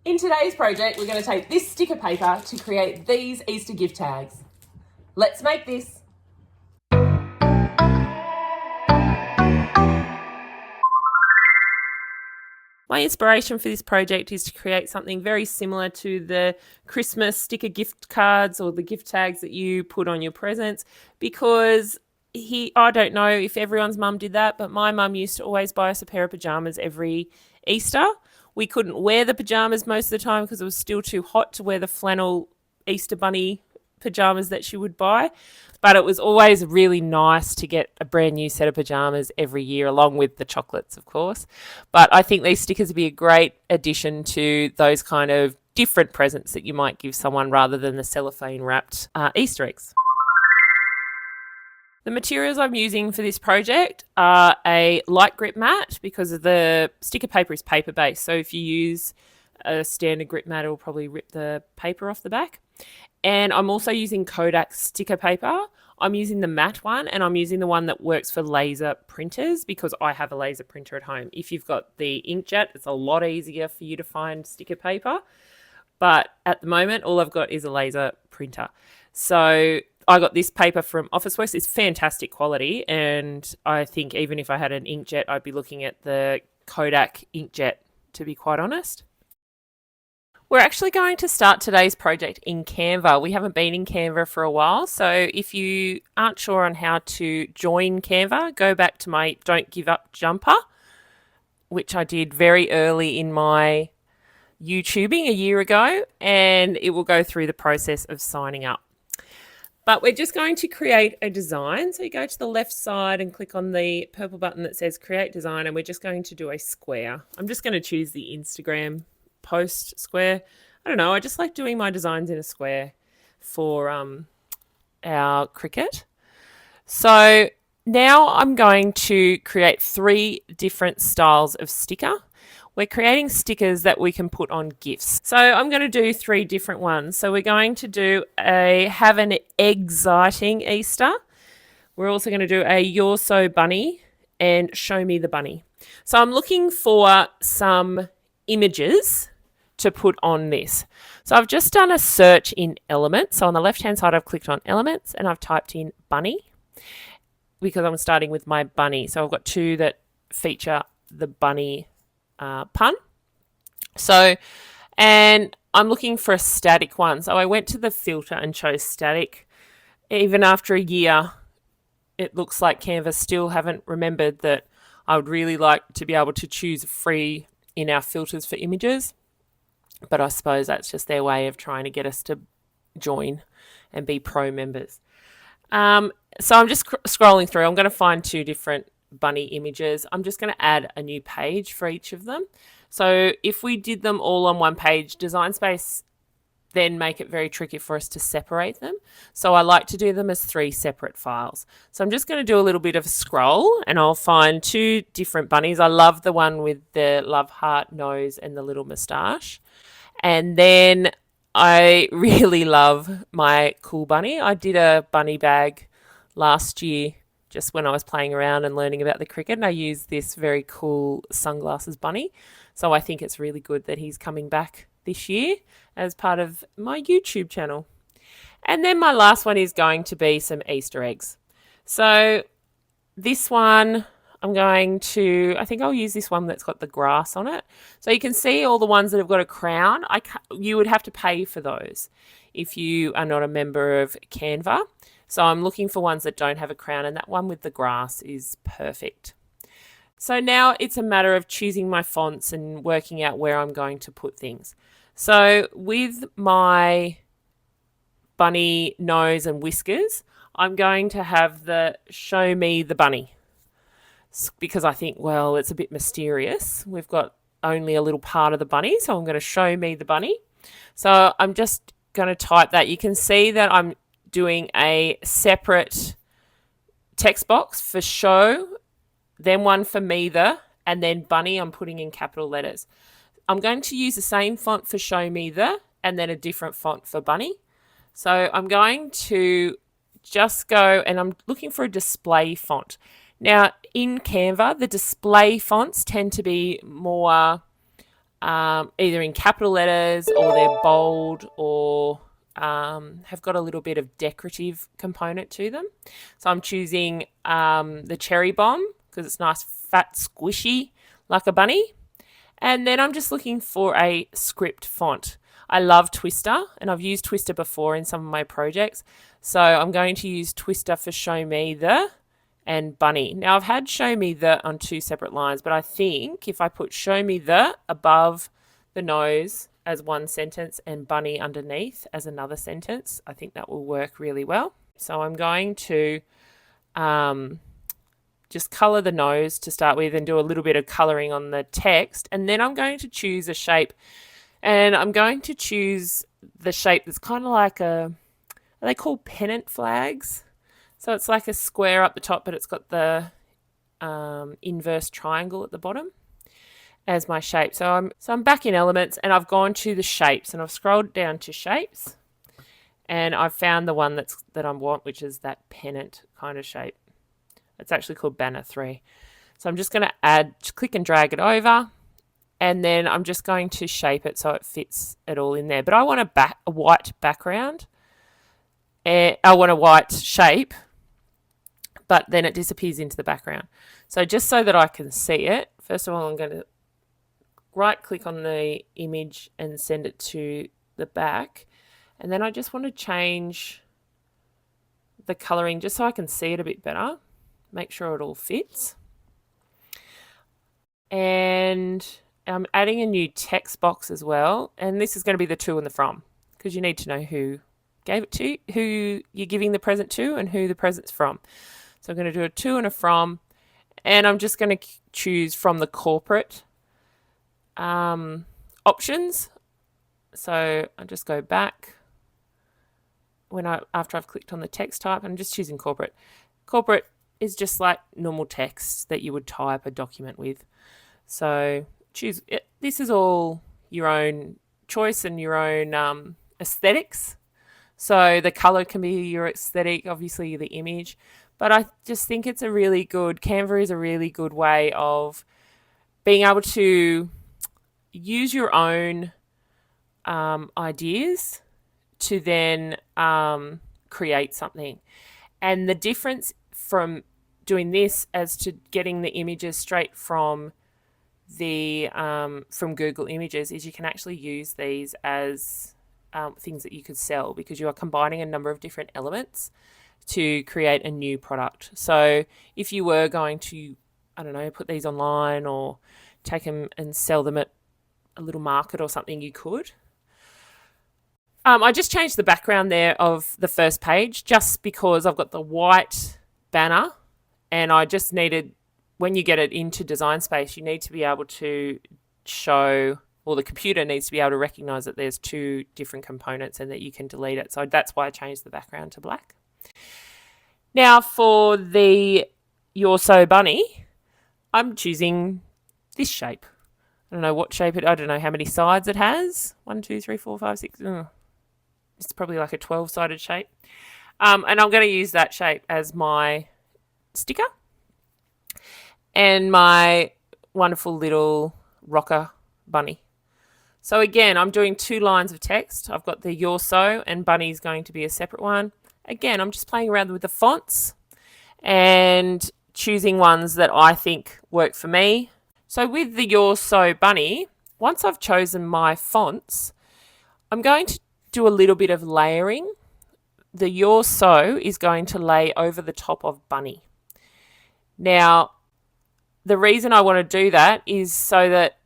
In today's project, we're going to take this sticker paper to create these Easter gift tags. Let's make this. My inspiration for this project is to create something very similar to the Christmas sticker gift cards or the gift tags that you put on your presents, because I don't know if everyone's mum did that, but my mum used to always buy us a pair of pajamas every Easter. We couldn't wear the pajamas most of the time because it was still too hot to wear the flannel Easter bunny pajamas that she would buy. But it was always really nice to get a brand new set of pajamas every year, along with the chocolates, of course. But I think these stickers would be a great addition to those kind of different presents that you might give someone rather than the cellophane wrapped Easter eggs. The materials I'm using for this project are a light grip mat, because the sticker paper is paper based. So if you use a standard grip mat, it will probably rip the paper off the back. And I'm also using Kodak sticker paper. I'm using the matte one, and I'm using the one that works for laser printers because I have a laser printer at home. If you've got the inkjet, it's a lot easier for you to find sticker paper. But at the moment, all I've got is a laser printer. So I got this paper from Officeworks. It's fantastic quality, and I think even if I had an inkjet, I'd be looking at the Kodak inkjet, to be quite honest. We're actually going to start today's project in Canva. We haven't been in Canva for a while, so if you aren't sure on how to join Canva, go back to my Don't Give Up jumper, which I did very early in my YouTubing a year ago, and it will go through the process of signing up. But we're just going to create a design. So you go to the left side and click on the purple button that says Create Design, and we're just going to do a square. I'm just going to choose the Instagram post square. I don't know, I just like doing my designs in a square for our Cricut. So now I'm going to create 3 different styles of sticker. We're creating stickers that we can put on gifts. So I'm going to do 3 different ones. So we're going to do a Have an Exciting Easter. We're also going to do a You're So Bunny and Show Me the Bunny. So I'm looking for some images to put on this. So I've just done a search in Elements. So on the left hand side, I've clicked on Elements and I've typed in bunny, because I'm starting with my bunny. So I've got 2 that feature the bunny pun. So, and I'm looking for a static one. So I went to the filter and chose static. Even after a year, it looks like Canva still haven't remembered that I would really like to be able to choose free in our filters for images. But I suppose that's just their way of trying to get us to join and be pro members. So I'm just scrolling through. I'm going to find 2 different bunny images. I'm just going to add a new page for each of them. So if we did them all on one page, Design Space then make it very tricky for us to separate them. So I like to do them as 3 separate files. So I'm just going to do a little bit of a scroll, and I'll find 2 different bunnies. I love the one with the love heart nose and the little moustache. And then I really love my cool bunny. I did a bunny bag last year just when I was playing around and learning about the Cricut, and I used this very cool sunglasses bunny. So I think it's really good that he's coming back this year as part of my YouTube channel. And then my last one is going to be some Easter eggs. So this one, I think I'll use this one that's got the grass on it. So you can see all the ones that have got a crown. You would have to pay for those if you are not a member of Canva. So I'm looking for ones that don't have a crown, and that one with the grass is perfect. So now it's a matter of choosing my fonts and working out where I'm going to put things. So with my bunny nose and whiskers, I'm going to have the Show Me the Bunny, because I think, well, it's a bit mysterious. We've got only a little part of the bunny, so I'm going to Show Me the Bunny. So I'm just going to type that. You can see that I'm doing a separate text box for show, then one for me the, and then bunny I'm putting in capital letters. I'm going to use the same font for Show Me the, and then a different font for bunny. So I'm going to just go, and I'm looking for a display font. Now in Canva, the display fonts tend to be more either in capital letters or they're bold or have got a little bit of decorative component to them. So I'm choosing the cherry bomb because it's nice, fat, squishy like a bunny. And then I'm just looking for a script font. I love Twister, and I've used Twister before in some of my projects. So I'm going to use Twister for Show Me The and Bunny. Now I've had Show Me The on 2 separate lines, but I think if I put Show Me The above the nose as one sentence and Bunny underneath as another sentence, I think that will work really well. So I'm going to just colour the nose to start with and do a little bit of colouring on the text, and then I'm going to choose a shape, and I'm going to choose the shape that's kind of like are they called pennant flags? So it's like a square up the top, but it's got the inverse triangle at the bottom as my shape. So I'm back in Elements, and I've gone to the shapes, and I've scrolled down to shapes, and I've found the one that I want, which is that pennant kind of shape. It's actually called Banner 3. So I'm just going to click and drag it over, and then I'm just going to shape it so it fits it all in there. But I want a white background. I want a white shape, but then it disappears into the background. So just so that I can see it, first of all, I'm going to right click on the image and send it to the back. And then I just want to change the colouring just so I can see it a bit better. Make sure it all fits. And I'm adding a new text box as well. And this is going to be the to and the from, because you need to know who gave it to you, who you're giving the present to, and who the present's from. So I'm going to do a to and a from. And I'm just going to choose from the corporate options. So I'll just go back after I've clicked on the text type. I'm just choosing corporate. Corporate is just like normal text that you would type a document with. So choose it. This is all your own choice and your own aesthetics. So the color can be your aesthetic, obviously the image, but I just think it's Canva is a really good way of being able to use your own ideas to then create something. And the difference from doing this as to getting the images straight from Google Images is you can actually use these as things that you could sell, because you are combining a number of different elements to create a new product. So if you were going to, I don't know, put these online or take them and sell them at a little market or something, you could. I just changed the background there of the first page just because I've got the white banner, and I just needed, when you get it into Design Space, you need to be able to show, or the computer needs to be able to recognize that there's 2 different components and that you can delete it. So that's why I changed the background to black. Now for the You're So Bunny, I'm choosing this shape. I don't know what shape I don't know how many sides it has. 1, 2, 3, 4, 5, 6. It's probably like a 12-sided shape. And I'm going to use that shape as my sticker and my wonderful little rocker bunny. So again, I'm doing 2 lines of text. I've got the You're So, and Bunny is going to be a separate one. Again, I'm just playing around with the fonts and choosing ones that I think work for me. So with the You're So Bunny, once I've chosen my fonts, I'm going to do a little bit of layering. The You're So is going to lay over the top of Bunny. Now, the reason I want to do that is so that,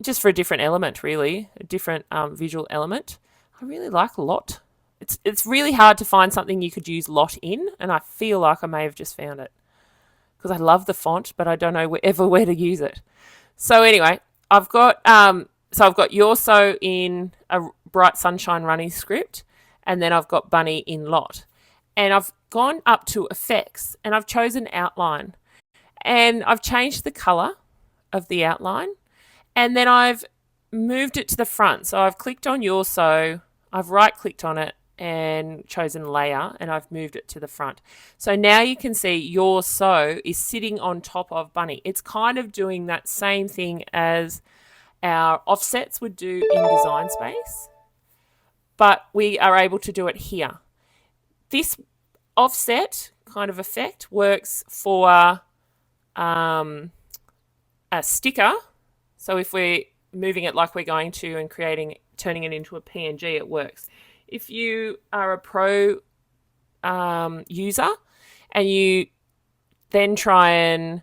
just for a different element, really, a different visual element. I really like lot. It's really hard to find something you could use lot in, and I feel like I may have just found it because I love the font, but I don't know where to use it. So anyway, I've got You're So in a Bright Sunshine Running script, and then I've got Bunny in lot. And I've gone up to Effects, and I've chosen Outline. And I've changed the colour of the outline, and then I've moved it to the front. So I've clicked on You're So, I've right-clicked on it and chosen Layer, and I've moved it to the front. So now you can see You're So is sitting on top of Bunny. It's kind of doing that same thing as our offsets would do in Design Space, but we are able to do it here. This offset kind of effect works for a sticker. So if we're moving it like we're going to and turning it into a PNG, it works. If you are a pro user and you then try and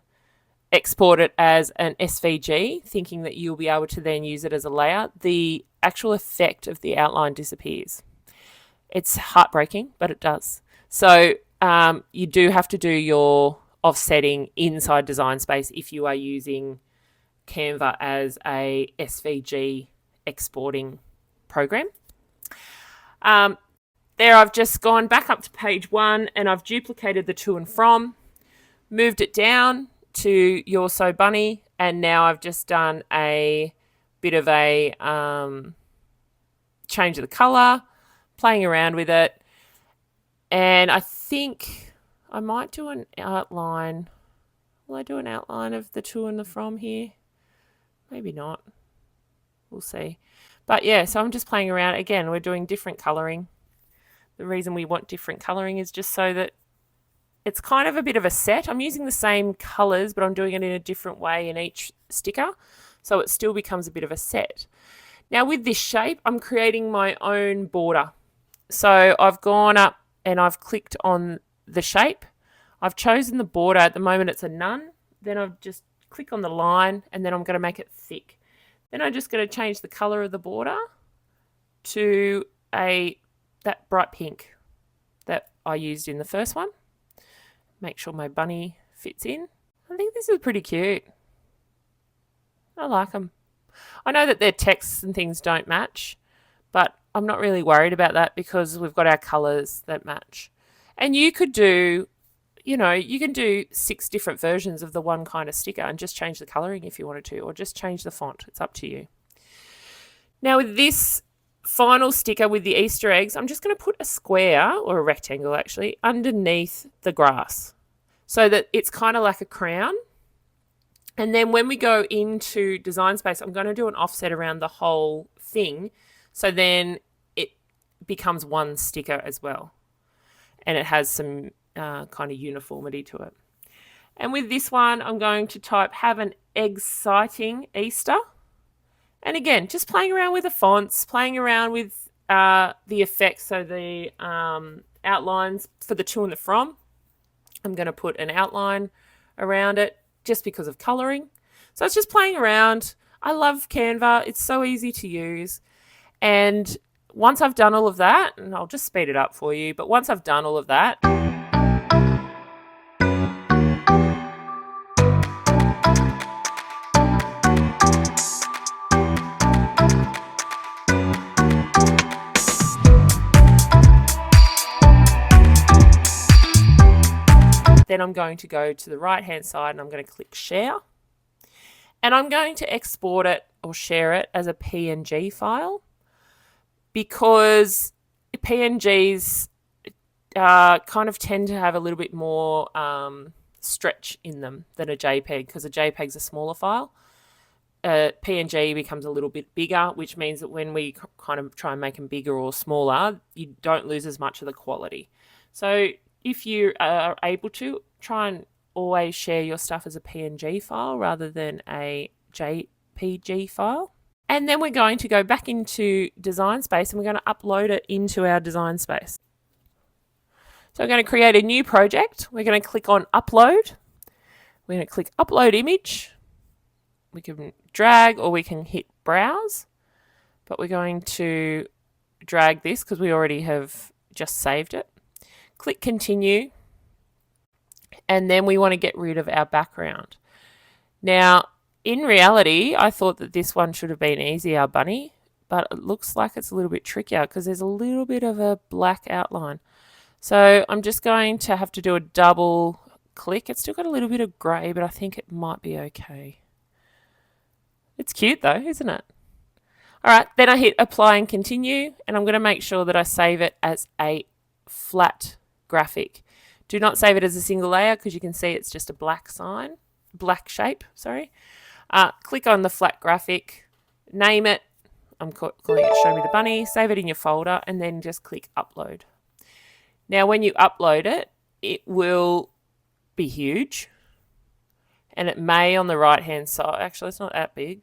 export it as an SVG, thinking that you'll be able to then use it as a layout, the actual effect of the outline disappears. It's heartbreaking, but it does. So you do have to do your offsetting inside Design Space if you are using Canva as a SVG exporting program. There I've just gone back up to page 1 and I've duplicated the to and from, moved it down to You're So Bunny, and now I've just done a bit of a change of the colour, playing around with it, and I think I might do an outline. Will I do an outline of the to and the from here? Maybe not. We'll see. But yeah, so I'm just playing around. Again, we're doing different colouring. The reason we want different colouring is just so that it's kind of a bit of a set. I'm using the same colours, but I'm doing it in a different way in each sticker, so it still becomes a bit of a set. Now with this shape, I'm creating my own border. So I've gone up and I've clicked on the shape. I've chosen the border. At the moment it's a none. Then I've just click on the line and then I'm going to make it thick. Then I'm just going to change the colour of the border to that bright pink that I used in the first one. Make sure my bunny fits in. I think this is pretty cute. I like them. I know that their texts and things don't match, but I'm not really worried about that because we've got our colours that match. And you could do, you can do 6 different versions of the one kind of sticker and just change the colouring if you wanted to, or just change the font. It's up to you. Now with this final sticker with the Easter eggs, I'm just going to put a square, or a rectangle actually, underneath the grass so that it's kind of like a crown. And then when we go into Design Space, I'm going to do an offset around the whole thing, so then it becomes one sticker as well. And it has some kind of uniformity to it. And with this one, I'm going to type "Have an exciting Easter." And again, just playing around with the fonts, playing around with the effects, so the outlines for the to and the from. I'm going to put an outline around it just because of colouring. So it's just playing around. I love Canva. It's so easy to use. And once I've done all of that, and I'll just speed it up for you, but once I've done all of that, then I'm going to go to the right hand side and I'm going to click share, and I'm going to export it or share it as a PNG file, because PNGs kind of tend to have a little bit more stretch in them than a JPEG, because a JPEG's a smaller file. PNG becomes a little bit bigger, which means that when we kind of try and make them bigger or smaller, you don't lose as much of the quality. So if you are able to, try and always share your stuff as a PNG file rather than a JPG file. And then we're going to go back into Design Space and we're going to upload it into our Design Space. So we're going to create a new project. We're going to click on Upload. We're going to click Upload Image. We can drag or we can hit Browse, but we're going to drag this because we already have just saved it. Click Continue, and then we want to get rid of our background. Now, in reality, I thought that this one should have been easy, our bunny, but it looks like it's a little bit trickier because there's a little bit of a black outline. So I'm just going to have to do a double click. It's still got a little bit of grey, but I think it might be okay. It's cute though, isn't it? All right, then I hit Apply and Continue, and I'm going to make sure that I save it as a flat graphic. Do not save it as a single layer because you can see it's just a black shape, sorry. Click on the flat graphic, name it. I'm calling it Show Me the Bunny. Save it in your folder and then just click upload. Now, when you upload it, it will be huge. And it may on the right-hand side. Actually, it's not that big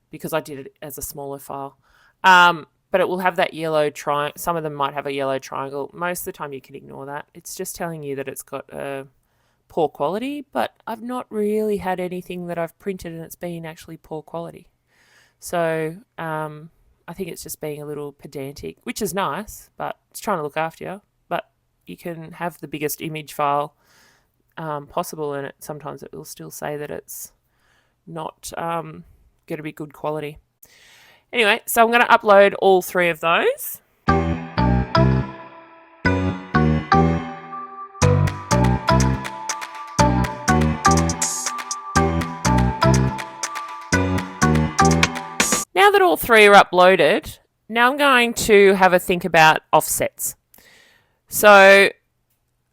because I did it as a smaller file. But it will have that yellow triangle. Some of them might have a yellow triangle. Most of the time you can ignore that. It's just telling you that it's got a poor quality, but I've not really had anything that I've printed and it's been actually poor quality. So I think it's just being a little pedantic, which is nice, but it's trying to look after you. But you can have the biggest image file possible, and sometimes it will still say that it's not going to be good quality. Anyway, so I'm going to upload all 3 of those. Now that all 3 are uploaded, now I'm going to have a think about offsets. So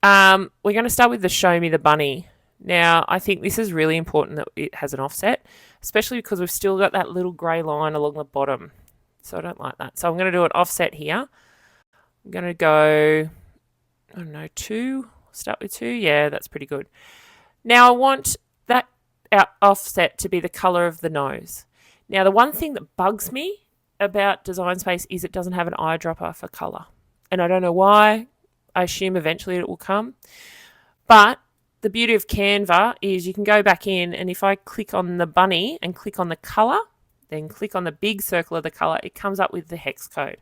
we're going to start with the Show Me the Bunny. Now, I think this is really important that it has an offset, especially because we've still got that little grey line along the bottom. So I don't like that. So I'm going to do an offset here. I'm going to go, I don't know, 2. Start with 2. Yeah, that's pretty good. Now I want that offset to be the colour of the nose. Now, the one thing that bugs me about Design Space is it doesn't have an eyedropper for colour. And I don't know why. I assume eventually it will come. But the beauty of Canva is you can go back in, and if I click on the bunny and click on the colour, then click on the big circle of the colour, it comes up with the hex code.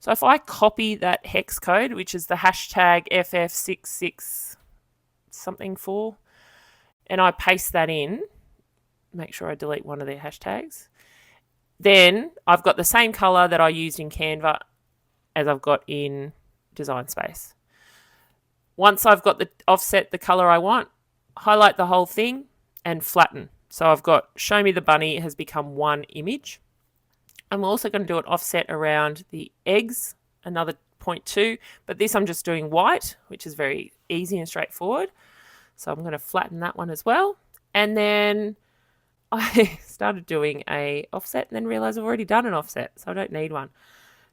So if I copy that hex code, which is the hashtag FF66 something 4, and I paste that in, make sure I delete one of their hashtags, then I've got the same colour that I used in Canva as I've got in Design Space. Once I've got the offset the colour I want, highlight the whole thing and flatten. So I've got Show Me the Bunny has become one image. I'm also going to do an offset around the eggs, another 0.2, but this I'm just doing white, which is very easy and straightforward. So I'm going to flatten that one as well. And then I started doing a offset and then realised I've already done an offset, so I don't need one.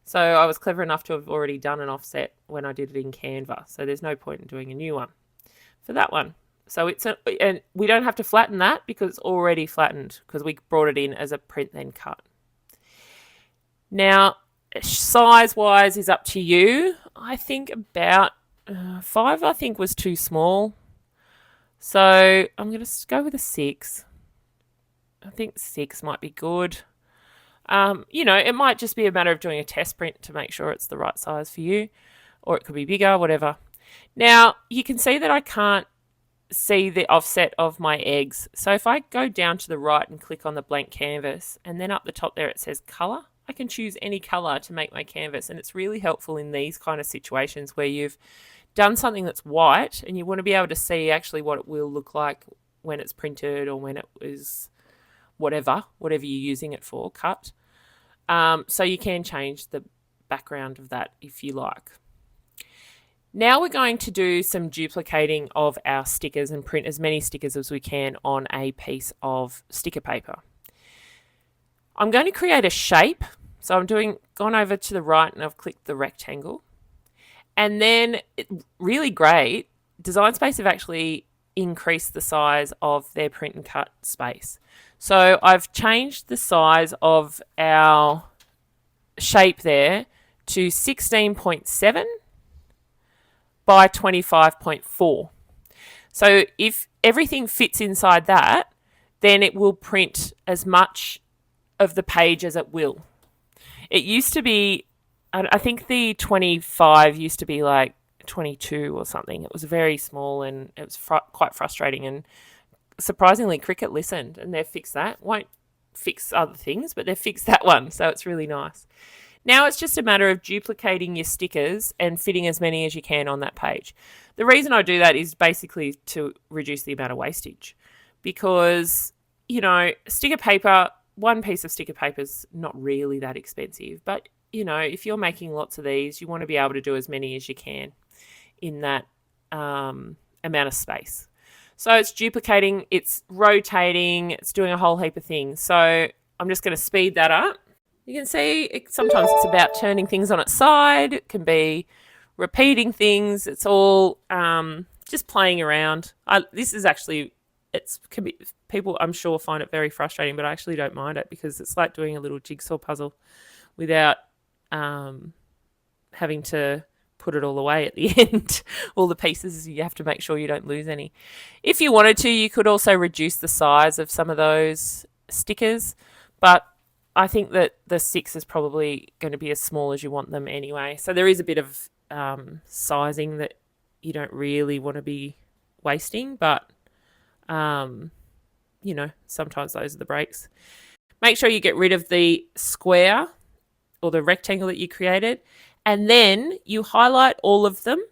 So I was clever enough to have already done an offset when I did it in Canva. So there's no point in doing a new one for that one. So and we don't have to flatten that because it's already flattened because we brought it in as a print then cut. Now, size-wise is up to you. I think about 5 I think was too small. So I'm going to go with a 6. I think 6 might be good. It might just be a matter of doing a test print to make sure it's the right size for you, or it could be bigger, whatever. Now, you can see that I can't see the offset of my eggs. So if I go down to the right and click on the blank canvas, and then up the top there it says color, I can choose any color to make my canvas. And it's really helpful in these kind of situations where you've done something that's white and you want to be able to see actually what it will look like when it's printed or when it is whatever you're using it for, cut. So you can change the background of that if you like. Now we're going to do some duplicating of our stickers and print as many stickers as we can on a piece of sticker paper. I'm going to create a shape. So I'm gone over to the right and I've clicked the rectangle. And then, really great, Design Space have actually increased the size of their print and cut space. So I've changed the size of our shape there to 16.7 by 25.4. So if everything fits inside that, then it will print as much of the page as it will. It used to be, I think the 25 used to be like 22 or something. It was very small and it was quite frustrating, and surprisingly Cricut listened and they've fixed that. Won't fix other things, but they've fixed that one, so it's really nice. Now it's just a matter of duplicating your stickers and fitting as many as you can on that page. The reason I do that is basically to reduce the amount of wastage, because, sticker paper, one piece of sticker paper is not really that expensive, but, if you're making lots of these, you want to be able to do as many as you can in that amount of space. So it's duplicating, it's rotating, it's doing a whole heap of things. So I'm just going to speed that up. You can see sometimes it's about turning things on its side. It can be repeating things. It's all just playing around. This is actually, can be, people I'm sure find it very frustrating, but I actually don't mind it because it's like doing a little jigsaw puzzle without having to put it all away at the end. All the pieces, you have to make sure you don't lose any. If you wanted to, you could also reduce the size of some of those stickers, but I think that the 6 is probably going to be as small as you want them anyway. So there is a bit of sizing that you don't really want to be wasting, but you know, sometimes those are the breaks. Make sure you get rid of the square or the rectangle that you created, and then you highlight all of them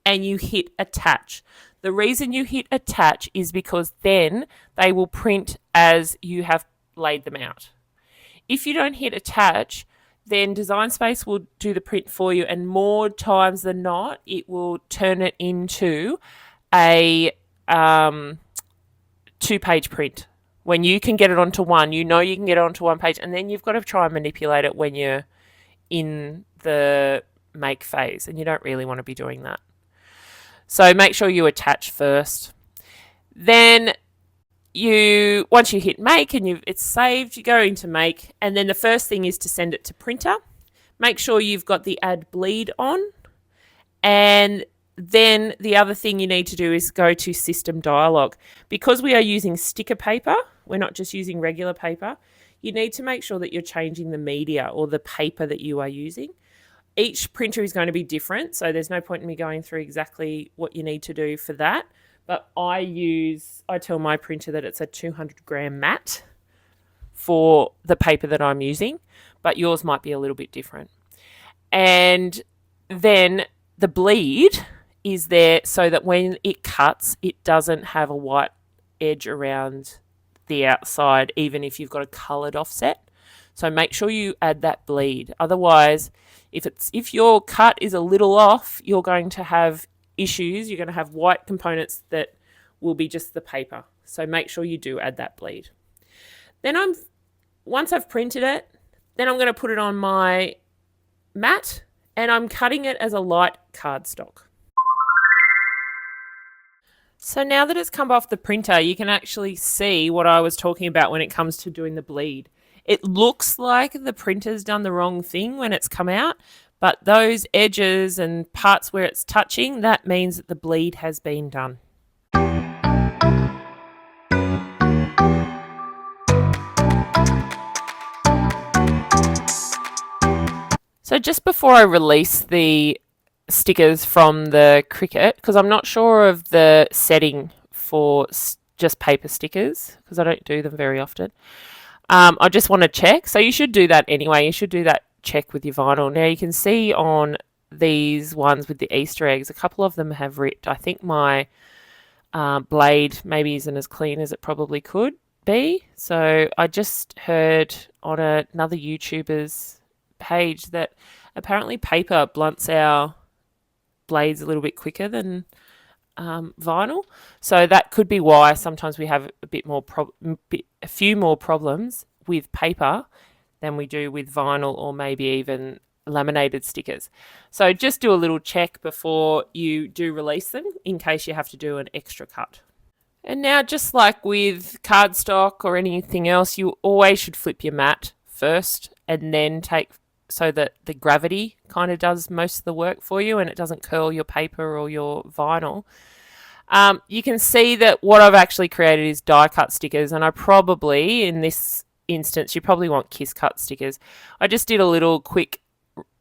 and you hit attach. The reason you hit attach is because then they will print as you have laid them out. If you don't hit attach, then Design Space will do the print for you, and more times than not, it will turn it into a 2-page print. When you can get it onto one, you know you can get it onto one page, and then you've got to try and manipulate it when you're in the make phase, and you don't really want to be doing that. So make sure you attach first. Then once you hit make and it's saved, you go into make, and then the first thing is to send it to printer. Make sure you've got the add bleed on, and then the other thing you need to do is go to system dialog. Because we are using sticker paper, we're not just using regular paper, you need to make sure that you're changing the media or the paper that you are using. Each printer is going to be different, so there's no point in me going through exactly what you need to do for that. But I tell my printer that it's a 200-gram mat for the paper that I'm using, but yours might be a little bit different. And then the bleed is there so that when it cuts, it doesn't have a white edge around the outside, even if you've got a coloured offset. So make sure you add that bleed. Otherwise, if your cut is a little off, you're going to have issues. You're going to have white components that will be just the paper. So make sure you do add that bleed. Then once I've printed it, then I'm going to put it on my mat, and I'm cutting it as a light cardstock. So now that it's come off the printer, you can actually see what I was talking about when it comes to doing the bleed. It looks like the printer's done the wrong thing when it's come out, but those edges and parts where it's touching, that means that the bleed has been done. So just before I release the stickers from the Cricut, because I'm not sure of the setting for just paper stickers, because I don't do them very often, I just want to check. So you should do that anyway. You should do that check with your vinyl. Now you can see on these ones with the Easter eggs, a couple of them have ripped. I think my blade maybe isn't as clean as it probably could be. So I just heard on another YouTuber's page that apparently paper blunts our blades a little bit quicker than vinyl, so that could be why sometimes we have a few more problems with paper than we do with vinyl or maybe even laminated stickers. So just do a little check before you do release them in case you have to do an extra cut. And now, just like with cardstock or anything else, you always should flip your mat first and then so that the gravity kind of does most of the work for you and it doesn't curl your paper or your vinyl. You can see that what I've actually created is die cut stickers, and I probably, in this instance, you probably want kiss cut stickers. I just did a little quick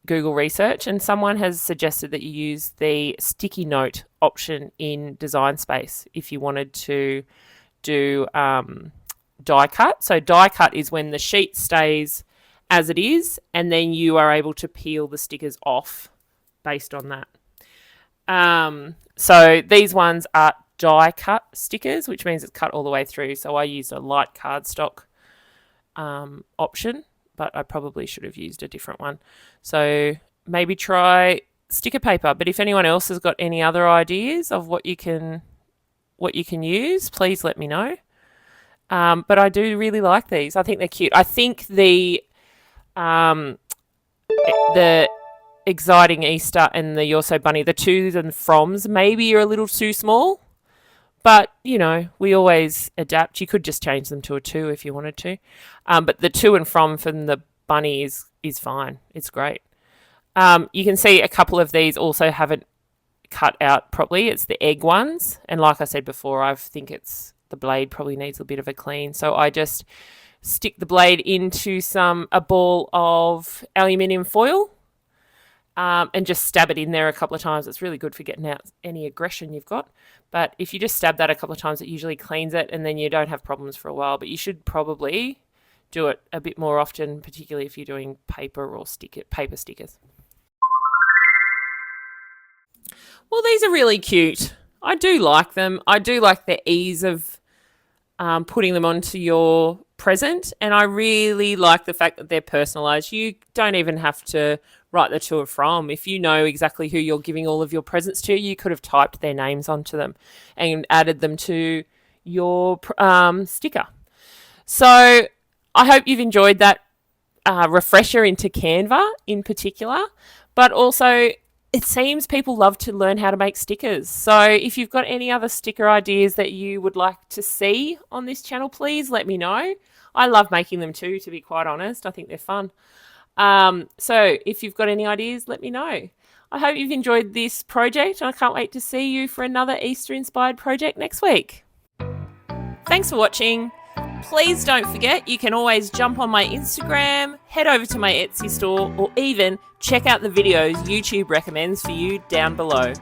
Google research, and someone has suggested that you use the sticky note option in Design Space if you wanted to do die cut. So die cut is when the sheet stays as it is, and then you are able to peel the stickers off based on that. So these ones are die cut stickers, which means it's cut all the way through. So I used a light cardstock option, but I probably should have used a different one. So maybe try sticker paper. But if anyone else has got any other ideas of what you can use, please let me know. But I do really like these. I think they're cute. I think um, the exciting Easter and the You're So Bunny, the to's and froms, maybe are a little too small. But, we always adapt. You could just change them to a 2 if you wanted to. But the to and from the bunny is fine. It's great. You can see a couple of these also haven't cut out properly. It's the egg ones. And like I said before, I think the blade probably needs a bit of a clean. So I just stick the blade into a ball of aluminium foil. And just stab it in there a couple of times. It's really good for getting out any aggression you've got. But if you just stab that a couple of times, it usually cleans it, and then you don't have problems for a while. But you should probably do it a bit more often, particularly if you're doing paper or paper stickers. Well, these are really cute. I do like them. I do like the ease of putting them onto your present, and I really like the fact that they're personalised. You don't even have to write the to and from. If you know exactly who you're giving all of your presents to, you could have typed their names onto them and added them to your sticker. So I hope you've enjoyed that refresher into Canva in particular, but also it seems people love to learn how to make stickers. So if you've got any other sticker ideas that you would like to see on this channel, please let me know. I love making them too, to be quite honest. I think they're fun. So if you've got any ideas, let me know. I hope you've enjoyed this project, and I can't wait to see you for another Easter-inspired project next week. Thanks for watching. Please don't forget, you can always jump on my Instagram, head over to my Etsy store, or even check out the videos YouTube recommends for you down below.